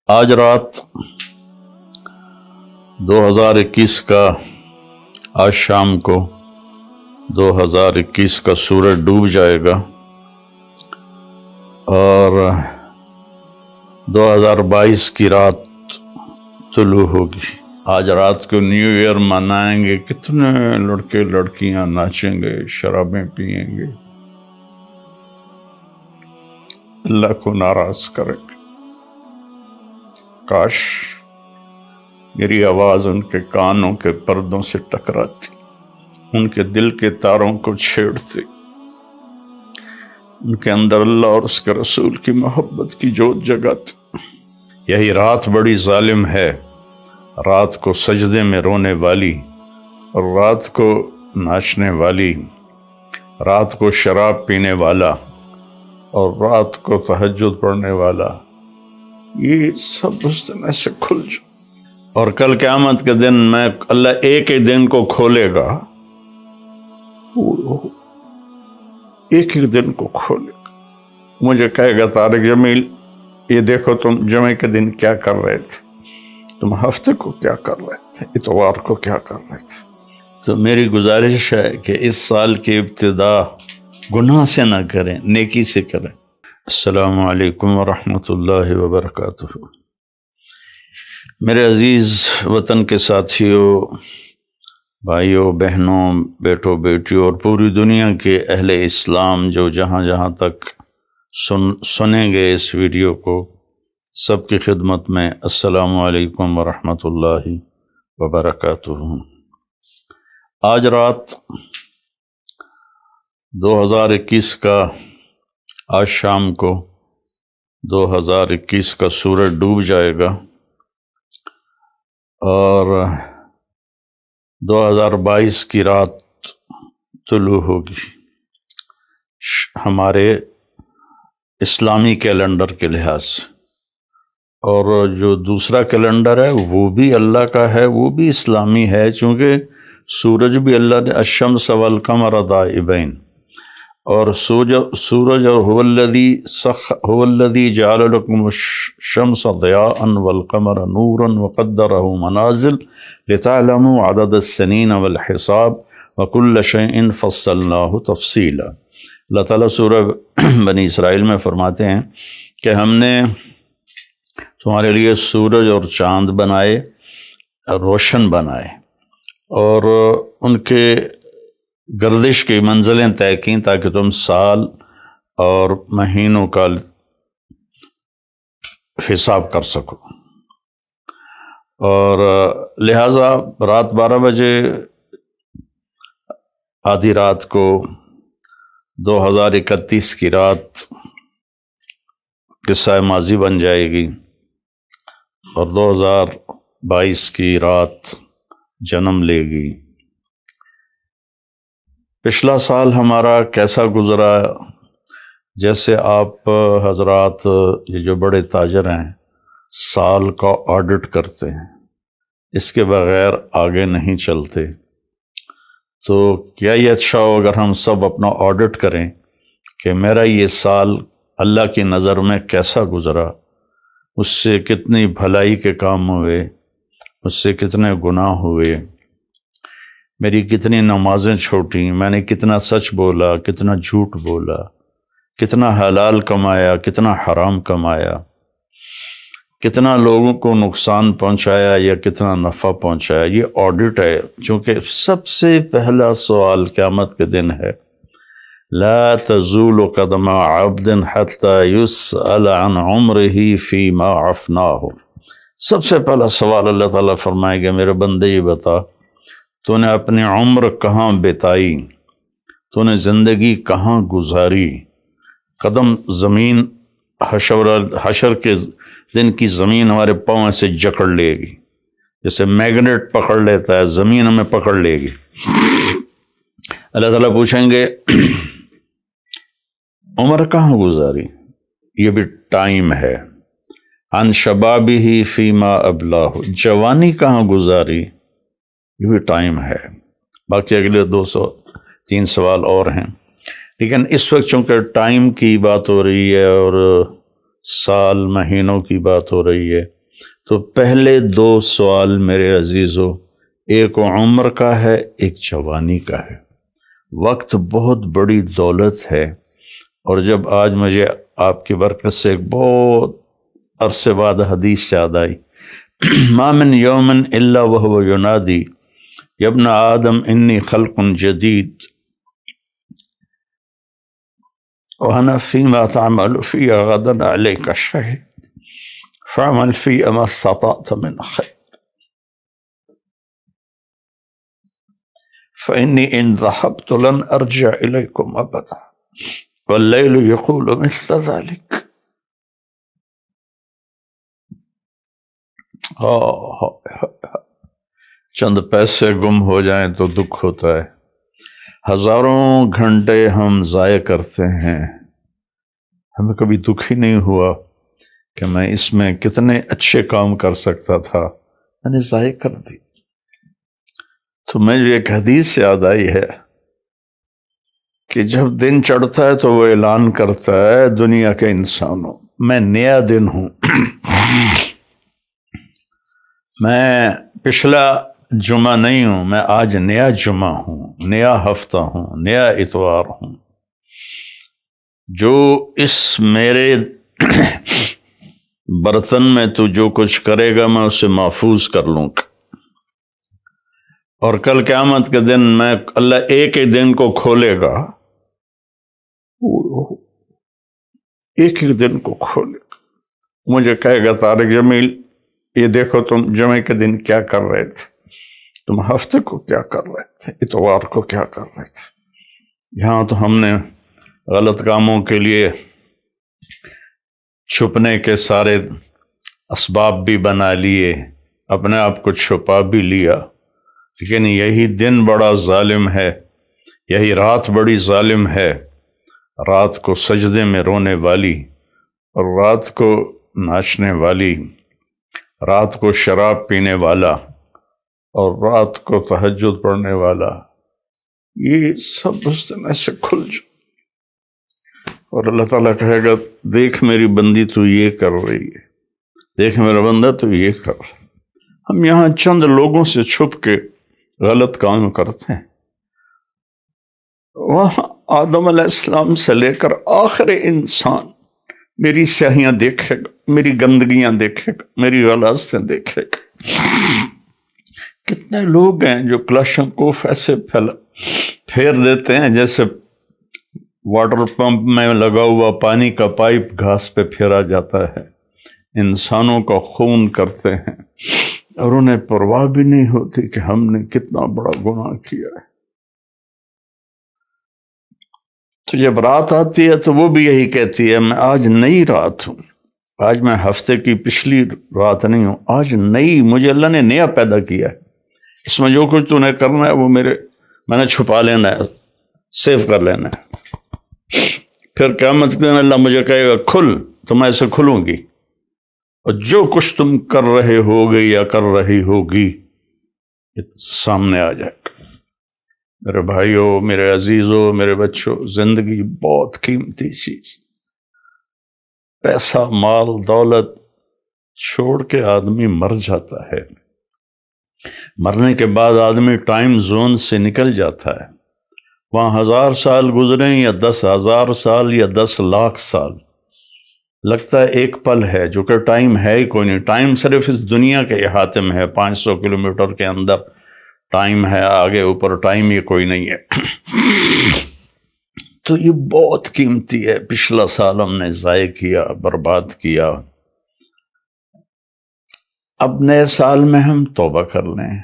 آج رات 2021 کا آج شام کو 2021 کا سورج ڈوب جائے گا اور 2022 کی رات طلوع ہوگی۔ آج رات کو نیو ایئر منائیں گے، کتنے لڑکے لڑکیاں ناچیں گے، شرابیں پئیں گے، اللہ کو ناراض کریں گے۔ کاش میری آواز ان کے کانوں کے پردوں سے ٹکراتی، ان کے دل کے تاروں کو چھیڑتی، ان کے اندر اللہ اور اس کے رسول کی محبت کی جوت جگاتی۔ یہی رات بڑی ظالم ہے، رات کو سجدے میں رونے والی، اور رات کو ناچنے والی، رات کو شراب پینے والا، اور رات کو تہجد پڑھنے والا، یہ سب اس دن ایسے کھل جائے۔ اور کل قیامت کے دن میں اللہ ایک ہی دن کو کھولے گا، ایک ہی دن کو کھولے گا۔ مجھے کہے گا طارق جمیل یہ دیکھو تم جمعے کے دن کیا کر رہے تھے، تم ہفتے کو کیا کر رہے تھے، اتوار کو کیا کر رہے تھے۔ تو میری گزارش ہے کہ اس سال کی ابتدا گناہ سے نہ کریں، نیکی سے کریں۔ السلام علیکم ورحمۃ اللہ وبرکاتہ۔ میرے عزیز وطن کے ساتھیوں، بھائیوں، بہنوں، بیٹوں، بیٹیوں اور پوری دنیا کے اہل اسلام جو جہاں جہاں تک سنیں گے اس ویڈیو کو، سب کی خدمت میں السلام علیکم ورحمۃ اللہ وبرکاتہ۔ آج رات 2021 کا آج شام کو 2021 کا سورج ڈوب جائے گا اور 2022 کی رات طلوع ہوگی ہمارے اسلامی کیلنڈر کے لحاظ سے۔ اور جو دوسرا کیلنڈر ہے وہ بھی اللہ کا ہے، وہ بھی اسلامی ہے، چونکہ سورج بھی اللہ نے الشمس والقمر دائبین، اور سورج اور هو الذی جعل لکم الشمس ضیاء والقمر نورا وقدرہ منازل لتعلموا عدد السنین والحساب وکل شیء فصلناہ تفصیلا۔ اللہ تعالیٰ سورہ بنی اسرائیل میں فرماتے ہیں کہ ہم نے تمہارے لیے سورج اور چاند بنائے، روشن بنائے، اور ان کے گردش کی منزلیں طے کیں تاکہ تم سال اور مہینوں کا حساب کر سکو۔ اور لہٰذا رات 12 بجے آدھی رات کو 2031 کی رات قصہ ماضی بن جائے گی، اور 2022 کی رات جنم لے گی۔ پچھلا سال ہمارا کیسا گزرا؟ جیسے آپ حضرات یہ جو بڑے تاجر ہیں سال کا آڈٹ کرتے ہیں، اس کے بغیر آگے نہیں چلتے، تو کیا یہ اچھا ہو اگر ہم سب اپنا آڈٹ کریں کہ میرا یہ سال اللہ کی نظر میں کیسا گزرا، اس سے کتنی بھلائی کے کام ہوئے، اس سے کتنے گناہ ہوئے، میری کتنی نمازیں چھوٹیں، میں نے کتنا سچ بولا، کتنا جھوٹ بولا، کتنا حلال کمایا، کتنا حرام کمایا، کتنا لوگوں کو نقصان پہنچایا یا کتنا نفع پہنچایا۔ یہ آڈٹ ہے، چونکہ سب سے پہلا سوال قیامت کے دن ہے لا تزول قدم عبد حتى يسأل عن عمره فيما افناه۔ سب سے پہلا سوال اللہ تعالیٰ فرمائے گا میرے بندے یہ بتا تو نے اپنی عمر کہاں بتائی، تو نے زندگی کہاں گزاری۔ قدم زمین حشر کے دن کی زمین ہمارے پاؤں سے جکڑ لے گی، جیسے میگنیٹ پکڑ لیتا ہے، زمین ہمیں پکڑ لے گی۔ اللہ تعالیٰ پوچھیں گے عمر کہاں گزاری، یہ بھی ٹائم ہے۔ عن شبابہ فیما ابلاہ، جوانی کہاں گزاری، یہ بھی ٹائم ہے۔ باقی اگلے 203 سوال اور ہیں، لیکن اس وقت چونکہ ٹائم کی بات ہو رہی ہے اور سال مہینوں کی بات ہو رہی ہے، تو پہلے دو سوال میرے عزیزو، ایک عمر کا ہے، ایک جوانی کا ہے۔ وقت بہت بڑی دولت ہے، اور جب آج مجھے آپ کی برکت سے ایک بہت عرصے بعد حدیث یاد آئی، ما من یوم الا وهو ینادی یا ابن آدم انی خلق جدید وانا فیما تعمل فی غدا علیک شہید فاعمل فی ما استطعت من خیر فإنی ان ذهبت لن ارجع الیکم ابدا واللیل یقول مثل ذلك۔ چند پیسے گم ہو جائیں تو دکھ ہوتا ہے، ہزاروں گھنٹے ہم ضائع کرتے ہیں، ہمیں کبھی دکھ ہی نہیں ہوا کہ میں اس میں کتنے اچھے کام کر سکتا تھا، میں نے ضائع کر دی۔ تو مجھے ایک حدیث یاد آئی ہے کہ جب دن چڑھتا ہے تو وہ اعلان کرتا ہے دنیا کے انسانوں، میں نیا دن ہوں، میں پچھلا جمعہ نہیں ہوں، میں آج نیا جمعہ ہوں، نیا ہفتہ ہوں، نیا اتوار ہوں۔ جو اس میرے برتن میں تو جو کچھ کرے گا میں اسے محفوظ کر لوں گا، اور کل قیامت کے دن میں اللہ ایک ہی دن کو کھولے گا، ایک ہی دن کو کھولے گا، مجھے کہے گا طارق جمیل یہ دیکھو تم جمعے کے دن کیا کر رہے تھے، تم ہفتے کو کیا کر رہے تھے، اتوار کو کیا کر رہے تھے۔ یہاں تو ہم نے غلط کاموں کے لیے چھپنے کے سارے اسباب بھی بنا لیے، اپنے آپ کو چھپا بھی لیا، لیکن یہی دن بڑا ظالم ہے، یہی رات بڑی ظالم ہے، رات کو سجدے میں رونے والی، اور رات کو ناچنے والی، رات کو شراب پینے والا، اور رات کو تہجد پڑھنے والا، یہ سب اس دن ایسے کھل جائے، اور اللہ تعالیٰ کہے گا دیکھ میری بندی تو یہ کر رہی ہے، دیکھ میرا بندہ تو یہ کر رہا ہے۔ ہم یہاں چند لوگوں سے چھپ کے غلط کام کرتے ہیں، وہاں آدم علیہ السلام سے لے کر آخر انسان میری سیاہیاں دیکھے گا، میری گندگیاں دیکھے گا، میری غلاظتیں دیکھے گا۔ کتنے لوگ ہیں جو کلاشنکوف ایسے پھیر دیتے ہیں جیسے واٹر پمپ میں لگا ہوا پانی کا پائپ گھاس پہ پھیرا جاتا ہے، انسانوں کا خون کرتے ہیں، اور انہیں پرواہ بھی نہیں ہوتی کہ ہم نے کتنا بڑا گناہ کیا ہے۔ تو جب رات آتی ہے تو وہ بھی یہی کہتی ہے میں آج نئی رات ہوں، آج میں ہفتے کی پچھلی رات نہیں ہوں، آج نئی، مجھے اللہ نے نیا پیدا کیا ہے، اس میں جو کچھ تو نے کرنا ہے وہ میں نے چھپا لینا ہے، سیو کر لینا ہے۔ پھر قیامت کے دن اللہ مجھے کہے گا کھل، تو میں اسے کھلوں گی، اور جو کچھ تم کر رہے ہوگے یا کر رہی ہوگی یہ سامنے آ جائے گا۔ میرے بھائیوں، میرے عزیزوں، میرے بچوں، زندگی بہت قیمتی چیز، پیسہ مال دولت چھوڑ کے آدمی مر جاتا ہے، مرنے کے بعد آدمی ٹائم زون سے نکل جاتا ہے، وہاں 1000 سال گزریں یا 10,000 سال یا 10 لاکھ سال، لگتا ہے ایک پل ہے، جو کہ ٹائم ہے ہی کوئی نہیں، ٹائم صرف اس دنیا کے احاطے میں ہے، 500 کلومیٹر کے اندر ٹائم ہے، آگے اوپر ٹائم ہی کوئی نہیں ہے۔ تو یہ بہت قیمتی ہے، پچھلا سال ہم نے ضائع کیا، برباد کیا، اب نئے سال میں ہم توبہ کر لیں۔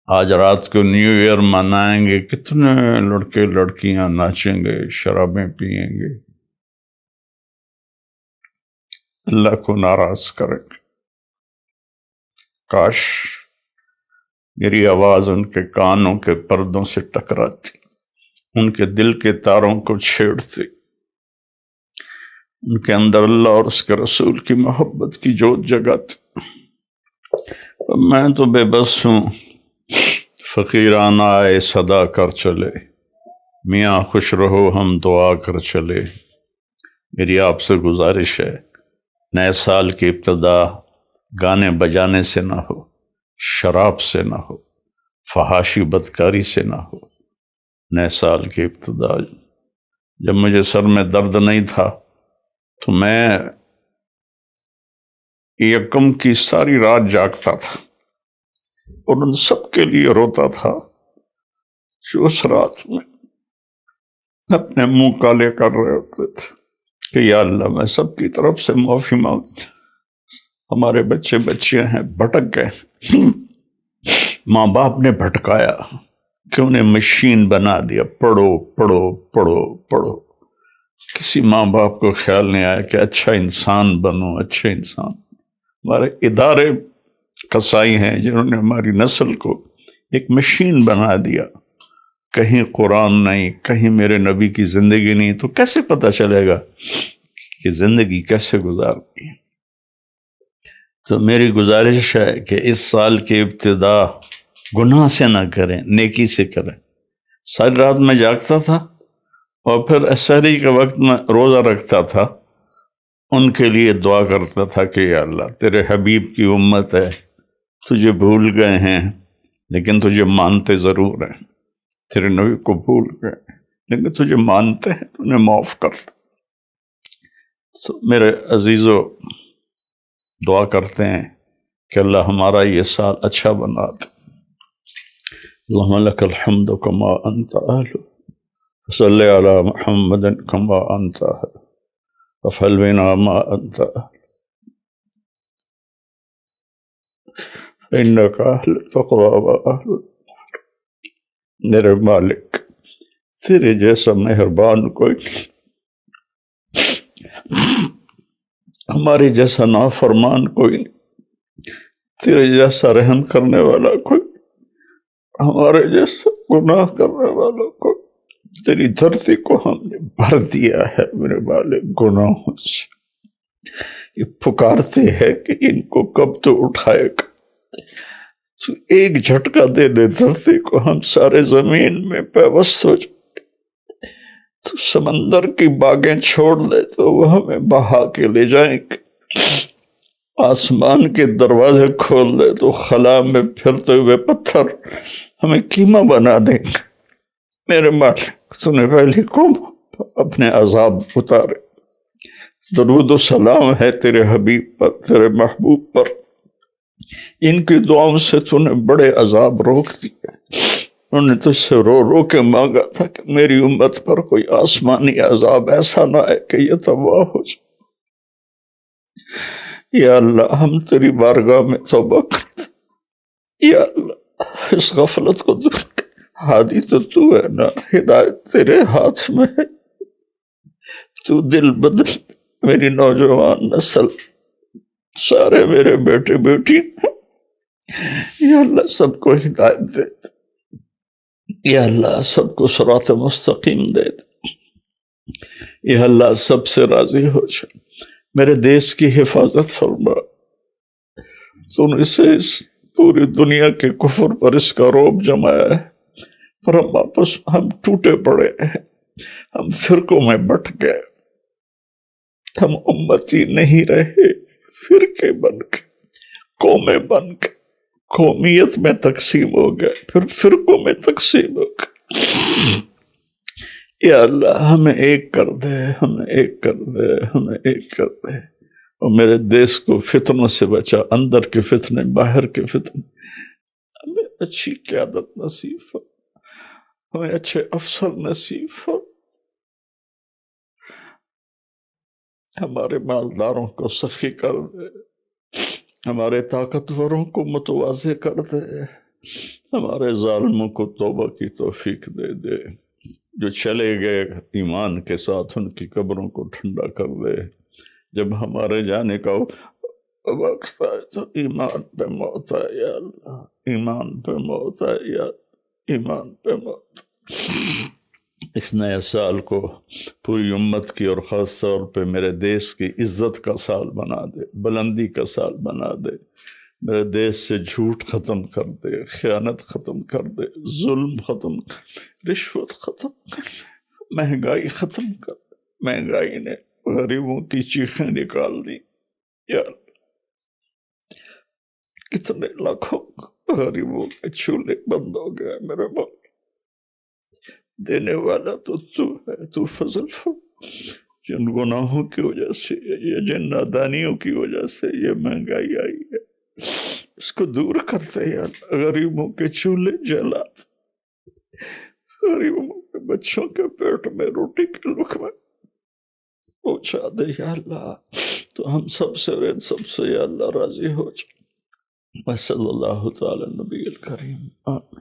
آج رات کو نیو ایئر منائیں گے، کتنے لڑکے لڑکیاں ناچیں گے، شرابیں پئیں گے، اللہ کو ناراض کریں گے۔ کاش میری آواز ان کے کانوں کے پردوں سے ٹکراتی، ان کے دل کے تاروں کو چھیڑتی، ان کے اندر اللہ اور اس کے رسول کی محبت کی جوت جگاتی۔ میں تو بے بس ہوں، فقیرانہ آئے صدا کر چلے، میاں خوش رہو ہم دعا کر چلے۔ میری آپ سے گزارش ہے، نئے سال کی ابتدا گانے بجانے سے نہ ہو، شراب سے نہ ہو، فحاشی بدکاری سے نہ ہو۔ نئے سال کی ابتدا جب مجھے سر میں درد نہیں تھا تو میں یکم کی ساری رات جاگتا تھا اور ان سب کے لیے روتا تھا جو اس رات میں اپنے منہ کالے کر رہے ہوتے تھے کہ یا اللہ میں سب کی طرف سے معافی مانگ، ہمارے بچے بچیاں ہیں بھٹک گئے، ماں باپ نے بھٹکایا کہ انہیں مشین بنا دیا، پڑھو پڑھو پڑھو پڑھو۔ کسی ماں باپ کو خیال نہیں آیا کہ اچھا انسان بنو، اچھے انسان۔ ہمارے ادارے قصائی ہیں جنہوں نے ہماری نسل کو ایک مشین بنا دیا، کہیں قرآن نہیں، کہیں میرے نبی کی زندگی نہیں، تو کیسے پتہ چلے گا کہ زندگی کیسے گزارنی ہے؟ تو میری گزارش ہے کہ اس سال کی ابتدا گناہ سے نہ کریں، نیکی سے کریں۔ ساری رات میں جاگتا تھا اور پھر سحری کے وقت میں روزہ رکھتا تھا، ان کے لیے دعا کرتا تھا کہ یا اللہ تیرے حبیب کی امت ہے، تجھے بھول گئے ہیں لیکن تجھے مانتے ضرور ہیں، تیرے نبی کو بھول گئے لیکن تجھے مانتے ہیں، تو انہیں معاف کر دے۔ تو میرے عزیزو دعا کرتے ہیں کہ اللہ ہمارا یہ سال اچھا بنا دے۔ اللہم لک الحمد کما انت اہل، صلی علی محمد کما انت اہل، وفعل بنا ما انت اہل، انک اہل تقوی و اہل۔ میرے مالک تیرے جیسا مہربان کوئی نہیں، ہمارے جیسا نافرمان کوئی نہیں، تیرے جیسا رحم کرنے والا کوئی، ہمارے جیسا گناہ کرنے والا کوئی۔ تیری دھرتی کو ہم نے بھر دیا ہے میرے مالک گناہوں سے، یہ پکارتے ہیں کہ ان کو کب تو اٹھائے گا۔ تو ایک جھٹکا دے دے دھرتی کو، ہم سارے زمین میں پیوست ہو جائیں۔ تو سمندر کی باغیں چھوڑ دے تو وہ ہمیں بہا کے لے جائیں گے، آسمان کے دروازے کھول دے تو خلا میں پھرتے ہوئے پتھر ہمیں کیما بنا دیں گے۔ میرے مالک تو نے پہلی قوم اپنے عذاب اتارے۔ درود و سلام ہے تیرے حبیب پر، تیرے محبوب پر، ان کی دعاؤں سے تو نے بڑے عذاب روک دیے۔ انہوں نے تجھ سے رو رو کے مانگا تھا کہ میری امت پر کوئی آسمانی عذاب ایسا نہ ہے کہ یہ تباہ ہو جائے۔ یا اللہ ہم تیری بارگاہ میں توبہ کرتے، یا اللہ اس غفلت کو دور کر۔ ہادی تو تو ہے نا، ہدایت تیرے ہاتھ میں ہے، تو دل بدل میری نوجوان نسل، سارے میرے بیٹے بیٹی، یا اللہ سب کو ہدایت دے، یا اللہ سب کو صراط مستقیم دے، یا اللہ سب سے راضی ہو جائے۔ میرے دیش کی حفاظت فرما، تو نے اسے اس پوری دنیا کے کفر پر اس کا روب جمایا ہے، پر ہم واپس ہم ٹوٹے پڑے ہیں، ہم فرقوں میں بٹ گئے، ہم امتی نہیں رہے، فرقے بن کے، قومیں بن کے، قومیت میں تقسیم ہو گئے، پھر فرقوں میں تقسیم ہو گئے۔ یا اللہ ہمیں ایک کر دے، ہمیں ایک کر دے، ہمیں ایک کر دے، اور میرے دیش کو فتنوں سے بچا، اندر کے فتنے، باہر کے فتنے۔ ہمیں اچھی قیادت نصیب ہو، ہمیں اچھے افسر نصیب ہو، ہمارے مالداروں کو سخی کر دے، ہمارے طاقتوروں کو متواضع کر دے، ہمارے ظالموں کو توبہ کی توفیق دے دے، جو چلے گئے ایمان کے ساتھ ان کی قبروں کو ٹھنڈا کر دے۔ جب ہمارے جانے کا وقت آئے تو ایمان پہ موت آئے، یا اللہ ایمان پہ موت آئے، یا ایمان پہ موت۔ اس نئے سال کو پوری امت کی اور خاص طور پہ میرے دیش کی عزت کا سال بنا دے، بلندی کا سال بنا دے، میرے دیش سے جھوٹ ختم کر دے، خیانت ختم کر دے، ظلم ختم کر، رشوت ختم کر، مہنگائی ختم کر۔ مہنگائی نے غریبوں کی چیخیں نکال دی، یا کتنے لاکھوں غریبوں کے چولہے بند ہو گئے میرے مولا، دینے والا تو تو ہے، تو فضل جن گناہوں کی وجہ سے یا جن نادانیوں کی وجہ سے یہ مہنگائی آئی ہے اس کو دور کرتے یا اللہ، غریبوں کے چولہے جلات، غریبوں کے بچوں کے پیٹ میں روٹی کے لقمے پہنچا دے یا اللہ، تو ہم سب سے اور ان سب سے یا اللہ راضی ہو جائے۔ صلی اللہ تعالی نبی الکریم آمین۔